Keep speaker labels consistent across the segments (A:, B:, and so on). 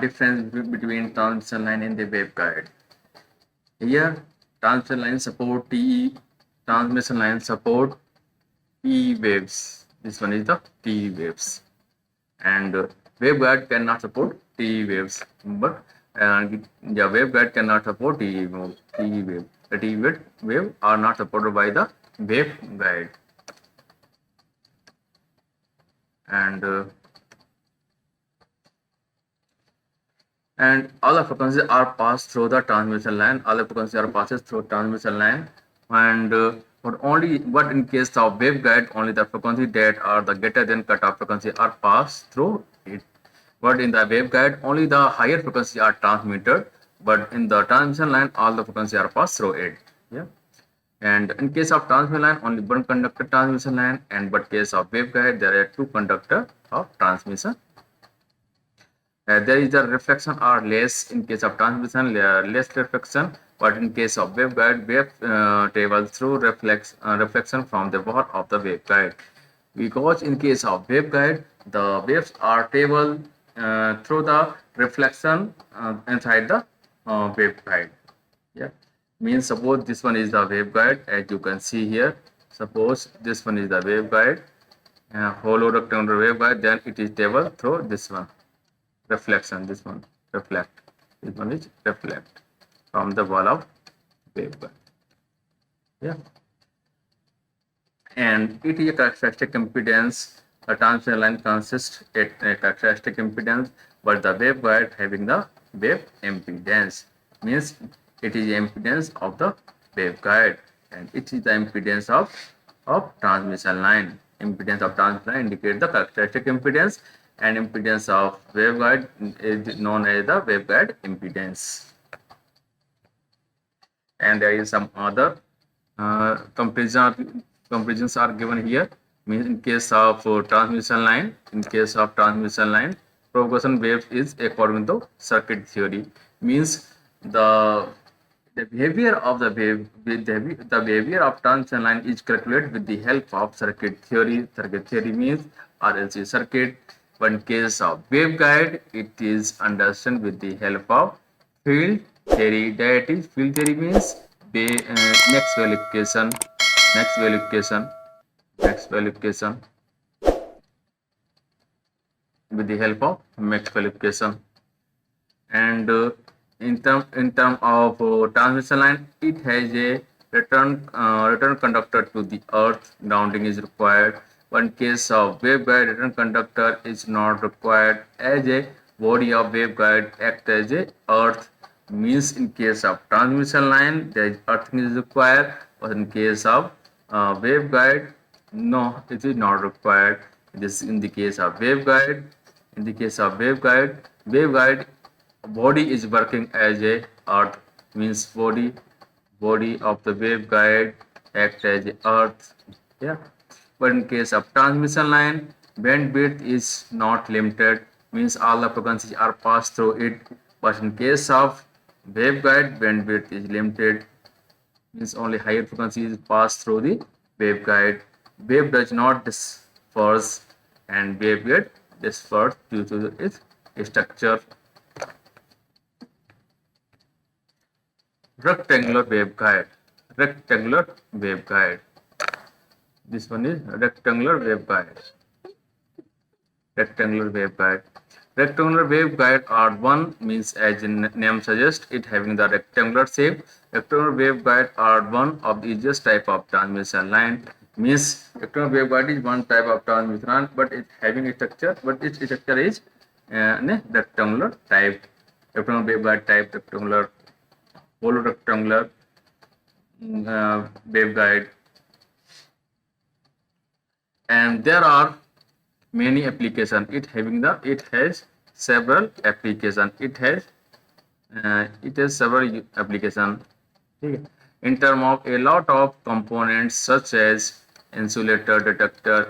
A: difference between transmission line and the waveguide. Here, transmission line support TE, transmission line support TE waves. This one is the TE waves, and waveguide cannot support TE waves, but the waveguide cannot support TE wave. The TE wave are not supported by the waveguide, and all the frequencies are passed through the transmission line. All the frequencies are passes through transmission line, and but in case of waveguide, only the frequency that are the greater than cutoff frequency are passed through it. But in the waveguide, only the higher frequencies are transmitted. But in the transmission line, all the frequencies are passed through it. Yeah. And in case of transmission line, only one conductor transmission line, and but case of waveguide, there are two conductor of transmission. There is a reflection or less in case of transmission, less reflection, but in case of waveguide, wave travels through reflection from the wall of the waveguide. Because in case of waveguide, the waves are travel through the reflection inside the waveguide. Yeah, means suppose this one is the waveguide, as you can see here. Suppose this one is the waveguide, hollow rectangular waveguide, then it is travel through this one. Reflection, this one reflect, this one is reflect from the wall of waveguide. Yeah, and it is a characteristic impedance. A transmission line consists a characteristic impedance, but the waveguide having the wave impedance, means it is the impedance of the waveguide, and it is the impedance of transmission line. Impedance of transmission line indicate the characteristic impedance, and impedance of waveguide is known as the waveguide impedance. And there is some other comparisons are given here. Means in case of transmission line, propagation wave is according to circuit theory. Means the behavior of the wave, the behavior of transmission line is calculated with the help of circuit theory. Circuit theory means RLC circuit. But in case of waveguide, it is understood with the help of field theory. That is, field theory means Maxwell equation, with the help of Maxwell equation. And in term of transmission line, it has a return conductor to the earth. Grounding is required. One case of waveguide, return conductor is not required, as a body of waveguide act as a earth. Means in case of transmission line, there is earthing is required, but in case of waveguide, no, it is not required. This in the case of waveguide. In the case of waveguide body is working as a earth. Means body of the waveguide act as a earth. Yeah. But in case of transmission line, bandwidth is not limited, means all the frequencies are passed through it. But in case of waveguide, bandwidth is limited, means only higher frequencies pass through the waveguide. Wave does not disperse, and waveguide disperse due to its structure. Rectangular waveguide. This one is rectangular waveguide. Rectangular waveguide are one, means as the name suggests, it having the rectangular shape. Rectangular waveguide are one of the easiest type of transmission line. Means rectangular waveguide is one type of transmission line, but it having a structure, but its structure is rectangular type. Rectangular waveguide type, rectangular, hollow rectangular waveguide. And there are many applications. It has several applications. It has several applications. In terms of a lot of components such as insulator, detector,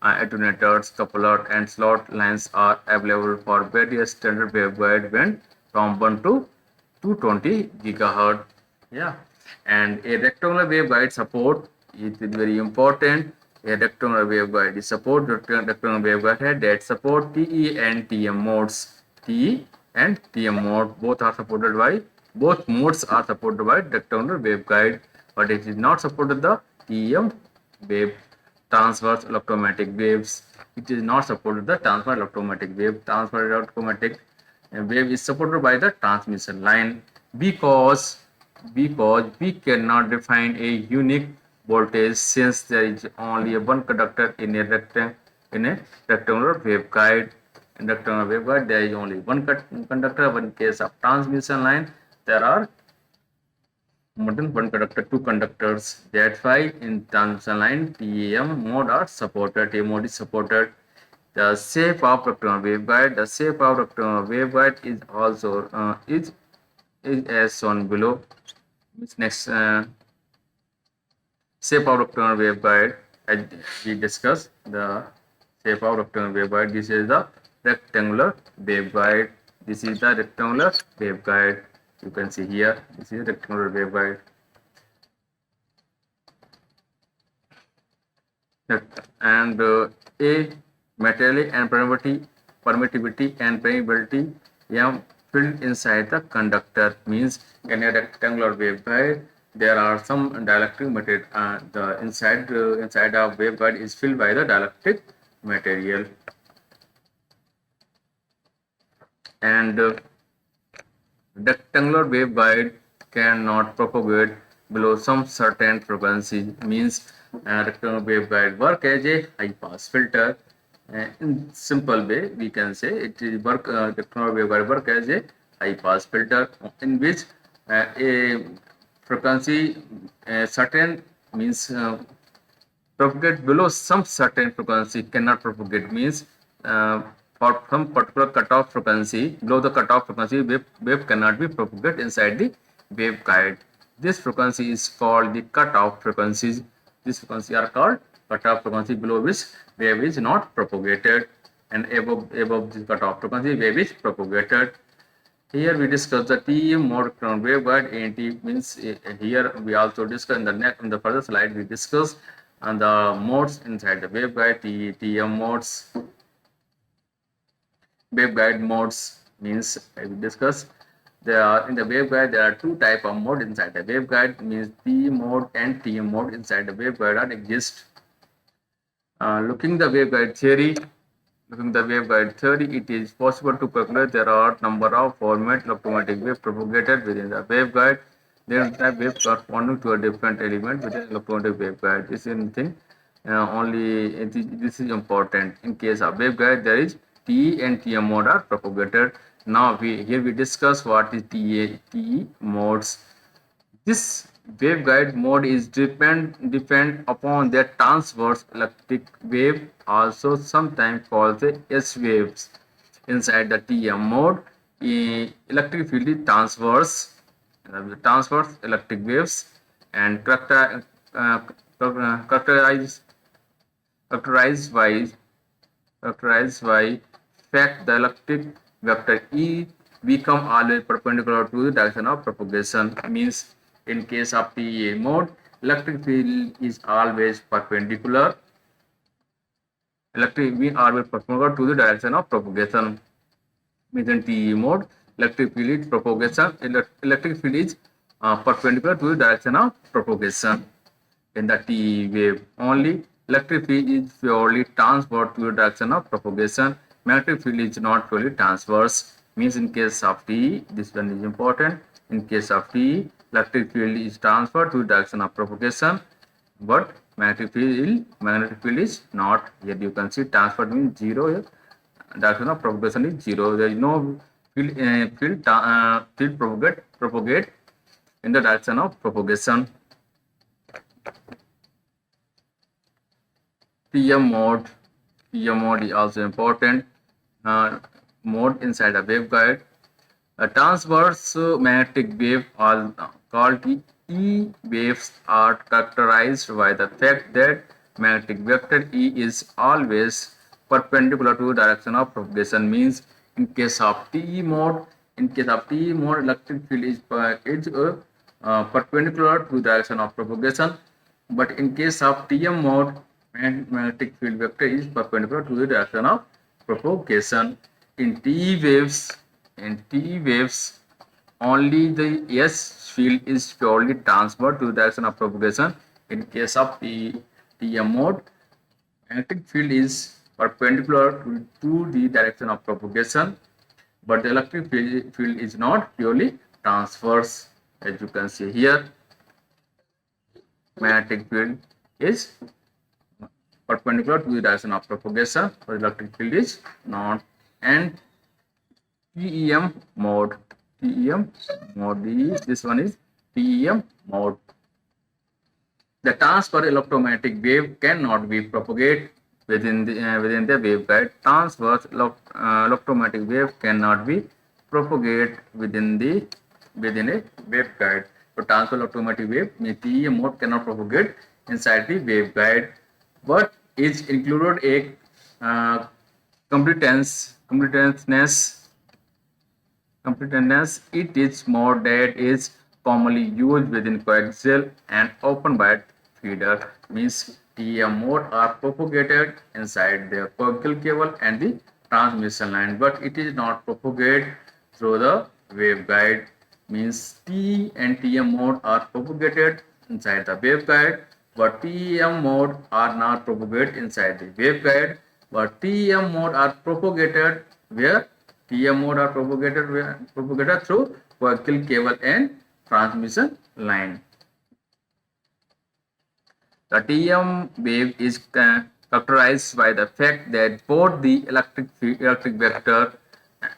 A: attenuators, coupler, and slot lines are available for various standard waveguide band from 1 to 220 GHz. Yeah, and a rectangular waveguide support is very important. A rectangular waveguide is rectangular waveguide that support TE and TM modes. TE and TM mode. Both modes are supported by rectangular waveguide, but it is not supported the TEM wave, transverse electromagnetic waves. It is not supported the transverse electromagnetic wave. Transverse electromagnetic wave is supported by the transmission line because we cannot define a unique voltage since there is only one conductor in a rectangular waveguide. In rectangular waveguide, there is only one conductor. But in case of transmission line, there are more than one conductor, two conductors. That's why in transmission line, TEM mode are supported. TEM mode is supported. The shape of rectangular waveguide. The shape of rectangular waveguide is also is as shown below. Next, shape of rectangular waveguide. As we discussed the shape of rectangular waveguide. This is the rectangular waveguide. This is the rectangular waveguide. You can see here. This is rectangular waveguide. And A material and permittivity and permeability filled inside the conductor means in a rectangular waveguide there are some dielectric material. The inside of waveguide is filled by the dielectric material, and rectangular waveguide cannot propagate below some certain frequency means rectangular waveguide work as a high pass filter. In simple way we can say it is rectangular waveguide work as a high pass filter in which a frequency certain means propagate below some certain frequency cannot propagate means for some particular cutoff frequency, below the cutoff frequency, wave cannot be propagated inside the waveguide. This frequency is called the cutoff frequencies. These frequencies are called cutoff frequency below which wave is not propagated, and above this cutoff frequency wave is propagated. Here we discuss the TEM mode waveguide. ANT means here we also discuss in the further slide we discuss on the modes inside the waveguide. TEM modes. Waveguide modes means we discuss there are in the waveguide there are two type of mode inside the waveguide means P mode and TM mode inside the waveguide are exist. Looking the waveguide theory, it is possible to calculate there are number of format electromagnetic wave propagated within the waveguide. Then the wave corresponding to a different element within electromagnetic waveguide. This is anything only this is important. In case of waveguide, there is TE and TM mode are propagated. Now here we discuss what is TE modes. This waveguide mode is depend upon their transverse electric wave, also sometimes called the S waves. Inside the TM mode, electric field is transverse electric waves and characterized by fact the electric vector E become always perpendicular to the direction of propagation means in case of TE mode electric field is always perpendicular to the direction of propagation means in TE mode electric field is perpendicular to the direction of propagation. In the TE wave only electric field is purely transverse to the direction of propagation. Magnetic field is not purely transverse means in case of TE, this one is important. In case of TE, electric field is transferred to the direction of propagation, but magnetic field is not. Here you can see transfer means zero. Direction of propagation is zero. There is no field propagate in the direction of propagation. TM mode is also important mode inside a waveguide. A transverse magnetic wave, called the E waves, are characterized by the fact that magnetic vector E is always perpendicular to the direction of propagation. Means in case of TE mode, electric field is perpendicular to the direction of propagation, but in case of TM mode, magnetic field vector is perpendicular to the direction of propagation. In TE waves, in TE waves, only the S field is purely transferred to the direction of propagation. In case of TM mode, magnetic field is perpendicular to the direction of propagation, but the electric field is not purely transverse. As you can see here, magnetic field is perpendicular to the direction of propagation, but electric field is not. And TEM mode, this one is TEM mode. The transfer electromagnetic wave cannot be propagated within the waveguide. Transverse electromagnetic wave cannot be propagated within a waveguide. So transfer electromagnetic wave means TEM mode cannot propagate inside the waveguide, but is included a completeness. It is mode that is commonly used within coaxial and open wide feeder. Means TEM mode are propagated inside the coaxial cable and the transmission line, but it is not propagated through the waveguide. Means T and TM mode are propagated inside the waveguide, but TEM mode are not propagated inside the waveguide, but TEM mode are propagated where TEM mode are propagated through coaxial cable and transmission line. The TEM wave is characterized by the fact that both the electric vector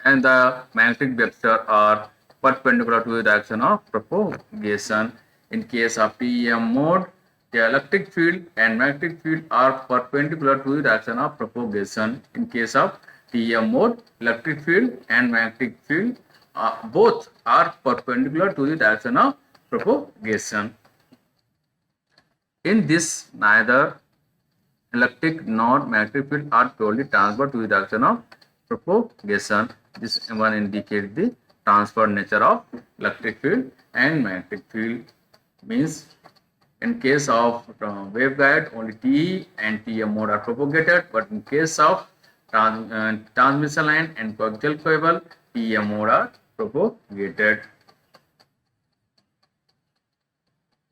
A: and the magnetic vector are perpendicular to the direction of propagation. In case of TEM mode, the electric field and magnetic field are perpendicular to the direction of propagation. In case of TEM mode, electric field and magnetic field both are perpendicular to the direction of propagation. In this, neither electric nor magnetic field are purely transferred to the direction of propagation. This one indicates the transfer nature of electric field and magnetic field. Means in case of waveguide, only TE and TM mode are propagated, but in case of transmission line and coaxial cable, TM mode are propagated.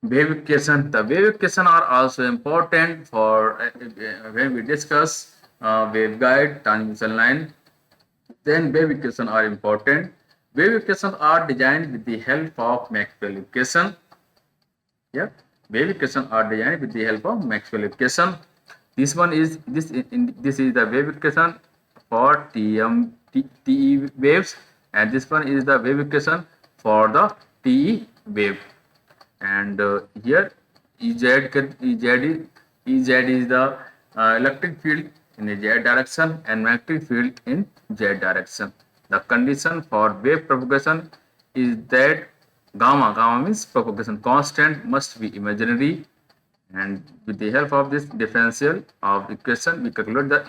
A: Wave equation. The wave equation are also important for when we discuss waveguide, transmission line. Then wave equation are important. Wave equations are designed with the help of Maxwell equation. Yeah, wave equation are designed with the help of Maxwell equation. This one is this is the wave equation for TE waves, and this one is the wave equation for the TE wave. And here Ez is the electric field in a Z direction and magnetic field in Z direction. The condition for wave propagation is that gamma means propagation constant must be imaginary, and with the help of this differential of equation we calculate the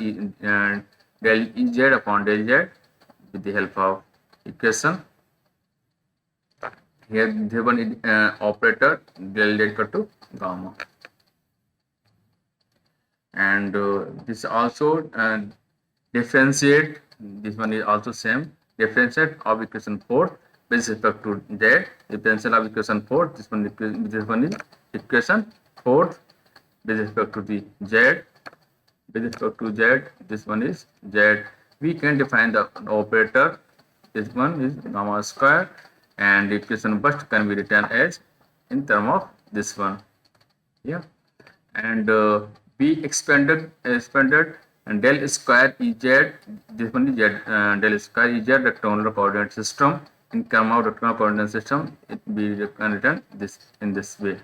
A: del Ez upon del Z with the help of equation. Here given operator del Z equal to gamma, and this also differentiate. This one is also same differentiate of equation 4 with respect to Z. Differential of equation 4. This one is equation 4 with respect to the Z. With respect to Z, this one is Z. We can define the operator. This one is gamma square, and equation first can be written as in term of this one. Yeah, and we expanded and del square Ez. This one is Z del square Ez rectangular coordinate system. In term of rectangular coordinate system, it be written this in this way.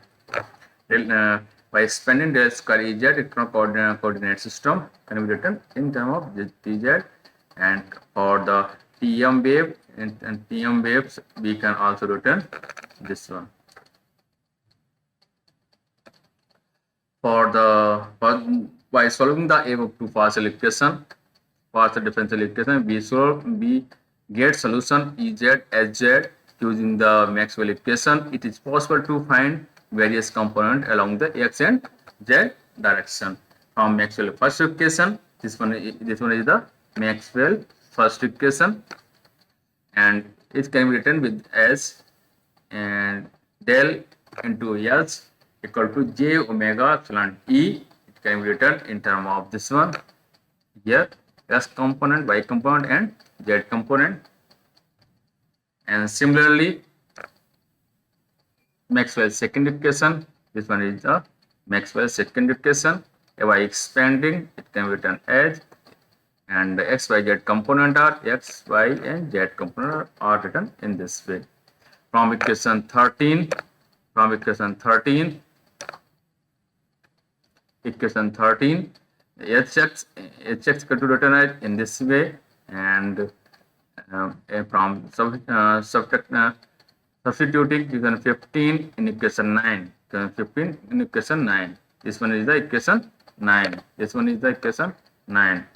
A: By expanding del square Ez rectangular coordinate system can be written in term of Tz, and for the TM wave and TM waves we can also written this one. By solving the above two partial differential equation, we get solution Ez Hz using the Maxwell equation. It is possible to find various components along the x and z direction from Maxwell first equation. This one is the Maxwell first equation, and it can be written with as and del into S equal to j omega epsilon E. It can be written in term of this one here, S component, Y component and Z component. And similarly, Maxwell's second equation, this one is the Maxwell's second equation. By expanding, it can be written as, and the x, y, z component are x, y, and z component are written in this way. From equation 13, hx could be written as in this way, and from substituting equation 15 in equation 9, this one is the equation 9, this one is the equation 9,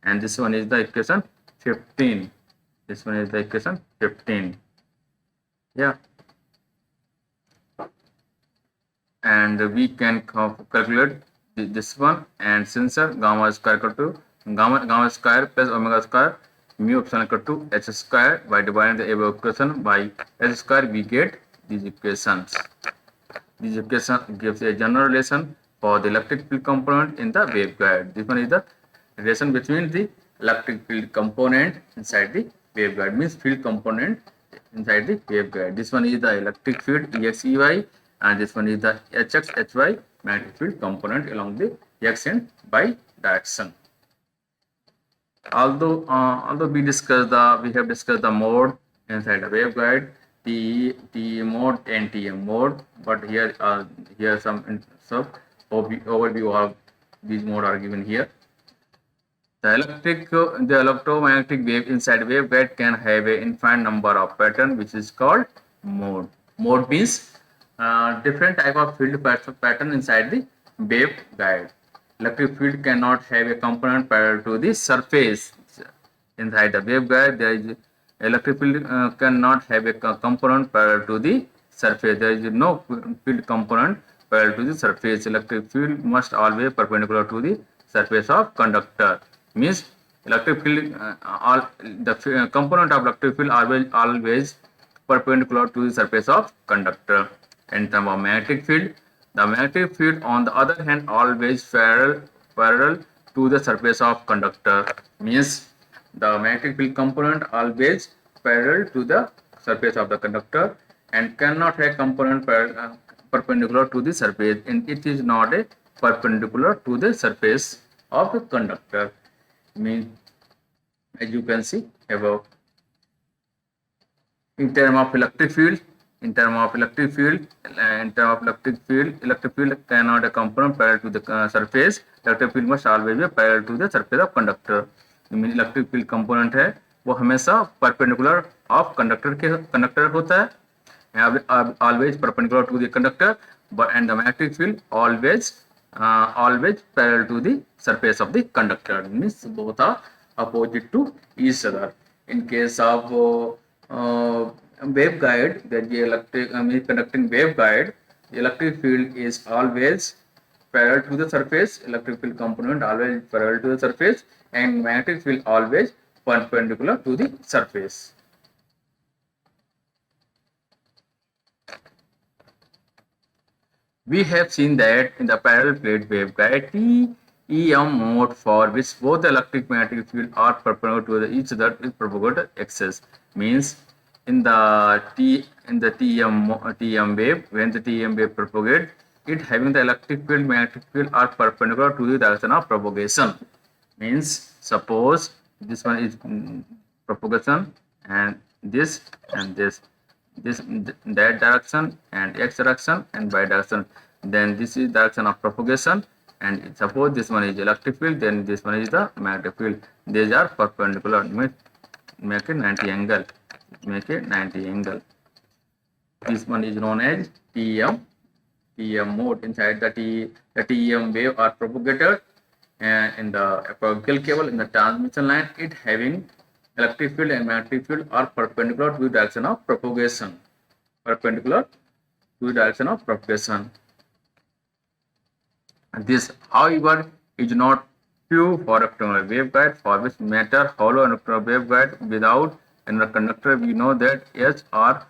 A: and this one is the equation 15, this one is the equation 15. Yeah, and we can calculate this one, and since gamma square equal to gamma square plus omega square mu epsilon equal to h square, by dividing the above equation by h square we get these equations. This equation gives a general relation for the electric field component in the waveguide. This one is the relation between the electric field component inside the waveguide, means field component inside the waveguide. This one is the electric field Ex Ey, and this one is the Hx Hy magnetic field component along the x and y direction. Although we have discussed the mode inside the waveguide, TE mode and TM mode, but here some overview of these mode are given here. The electromagnetic wave inside waveguide can have an infinite number of patterns, which is called mode. Mode means different type of field pattern inside the waveguide. Electric field cannot have a component parallel to the surface. Inside the waveguide, there is electric field cannot have a component parallel to the surface. There is no field component parallel to the surface. Electric field must always perpendicular to the surface of conductor. Means electric field the component of electric field always perpendicular to the surface of conductor. In terms of magnetic field, the magnetic field on the other hand always parallel to the surface of conductor. Means the magnetic field component always parallel to the surface of the conductor and cannot have component perpendicular to the surface, and it is not a perpendicular to the surface of the conductor. Means as you can see above. In terms of electric field, electric field cannot a component parallel to the surface. Electric field must always be parallel to the surface of conductor. Mean electric field component है वो हमेशा perpendicular of conductor होता है, always perpendicular to the conductor, but and the magnetic field always parallel to the surface of the conductor, means both are opposite to each other. In case of waveguide, that the electric conducting waveguide, the electric field is always parallel to the surface, electric field component always parallel to the surface, and magnetic field always perpendicular to the surface. We have seen that in the parallel plate waveguide, TEM mode, for which both the electric magnetic field are perpendicular to each other, is propagated axis. Means in the TEM wave, when the TEM wave propagates, it having the electric field magnetic field are perpendicular to the direction of propagation. Means suppose this one is propagation, and this that direction, and x direction and y direction, then this is direction of propagation, and suppose this one is electric field, then this one is the magnetic field. These are perpendicular, make a 90 angle, This one is known as TEM mode. Inside the TEM wave are propagated in the apical cable in the transmission line. It having electric field and magnetic field are perpendicular to the direction of propagation. And this, however, is not true for rectangular waveguide, for which matter hollow and rectangular waveguide without inner conductor, we know that H are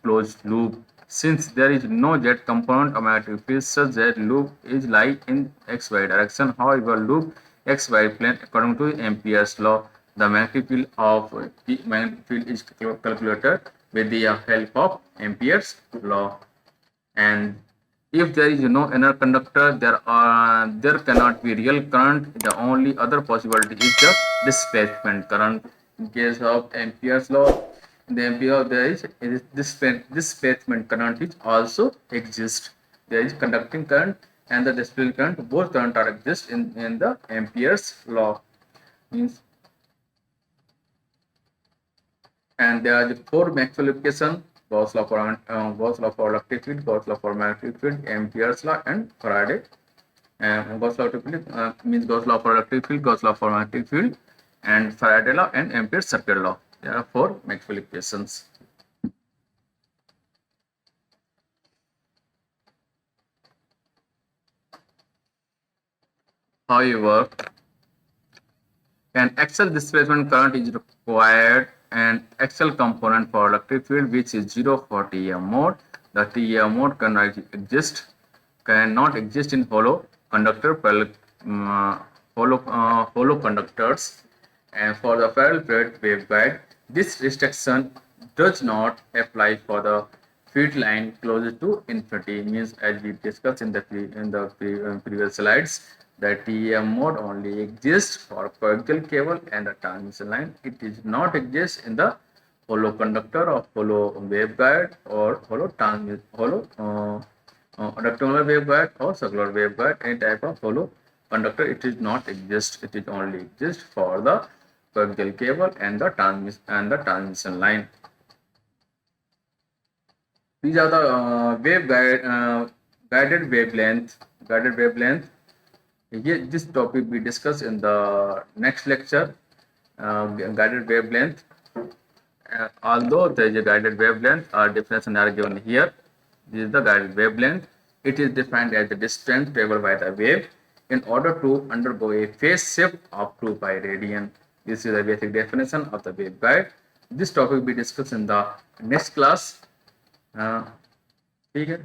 A: closed loop. Since there is no Z component of magnetic field, such that loop is lie in xy direction. However, loop xy plane according to Ampere's law. The magnetic field of the magnetic field is calculated with the help of Ampere's law. And if there is no inner conductor, there cannot be real current. The only other possibility is the displacement current. In case of Ampere's law, in the Ampere there is displacement current is also exist. There is conducting current and the displacement current. Both current are exist in the Ampere's law. Means, and there are the four Maxwell equations: Gauss law for electric field, Gauss law for magnetic field, Ampere's law, and Faraday. Gauss law means Gauss law for electric field, Gauss law for magnetic field, and Faraday law and Ampere's circuit law. There are four Maxwell equations. However, an axial displacement current is required, and axial component for electric field which is 0 for TEM mode. The TEM mode cannot exist in hollow conductors. And for the parallel plate waveguide, this restriction does not apply for the field line closer to infinity. Means, as we discussed in the previous slides, the TEM mode only exists for coaxial cable and the transmission line. It does not exist in the hollow conductor or hollow waveguide or rectangular waveguide or circular waveguide. Any type of hollow conductor, it is not exist. It is only exist for the coaxial cable and the transmission line. These are the guided wavelength. This topic we discuss in the next lecture. Guided wavelength. Although there is a guided wavelength, our definition are given here. This is the guided wavelength. It is defined as the distance traveled by the wave in order to undergo a phase shift of 2 pi radian. This is the basic definition of the waveguide. This topic we discuss in the next class. ठीक है.